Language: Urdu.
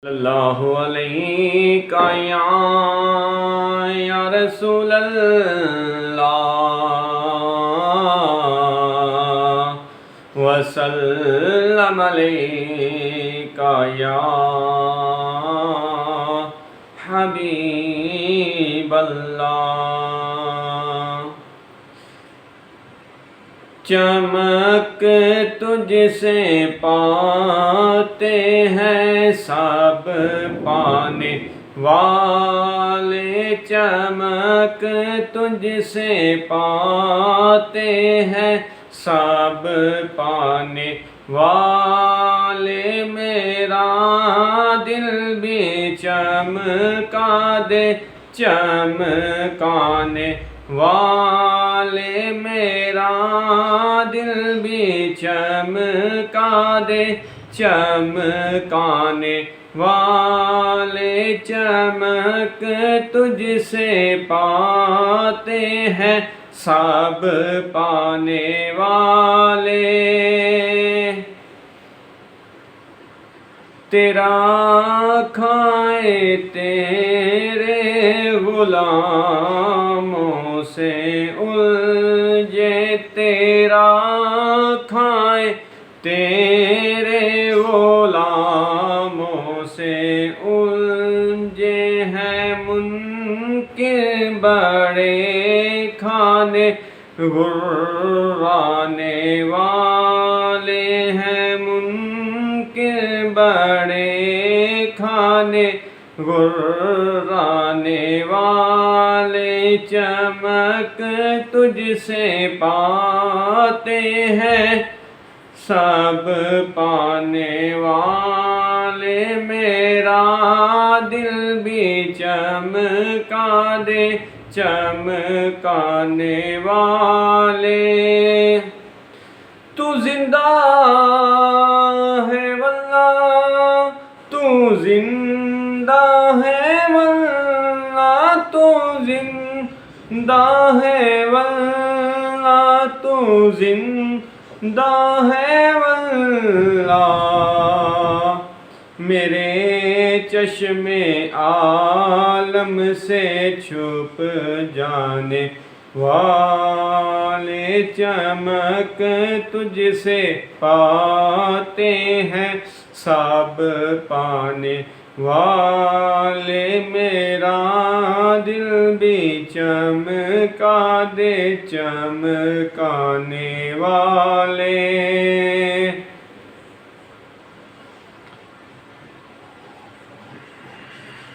اللہ علیہ یا رسول اللہ وسلم علیک یا حبیب اللہ۔ چمک تجھ سے پاتے ہیں سب پانے والے، چمک تجھ سے پاتے ہیں سب پانے والے، میرا دل بھی چمکا دے چمکانے والے، میرا دل بھی چمکا دے چمکانے والے، چمک تجھ سے پاتے ہیں سب پانے والے، تیرا کھائیں تیرے غلاموں سے الجھے، تیرا کھائیں تیرے غلاموں سے الجھے ہیں، منکر بڑے کھانے گرانے والے ہیں، منکر بڑے کھانے گرانے والے، چمک تجھ سے پاتے ہیں سب پانے والے، میرا دل بھی چمکا دے چمکانے والے، تو زندہ ہے واللہ تو زندہ ہے واللہ تو زندہ ہے واللہ تو زندہ ہے واللہ، میرے چشم عالم سے چھپ جانے والے، چمک تجھ سے پاتے ہیں سب پانے والے، میرا دل بھی چمکا دے چمکانے والے۔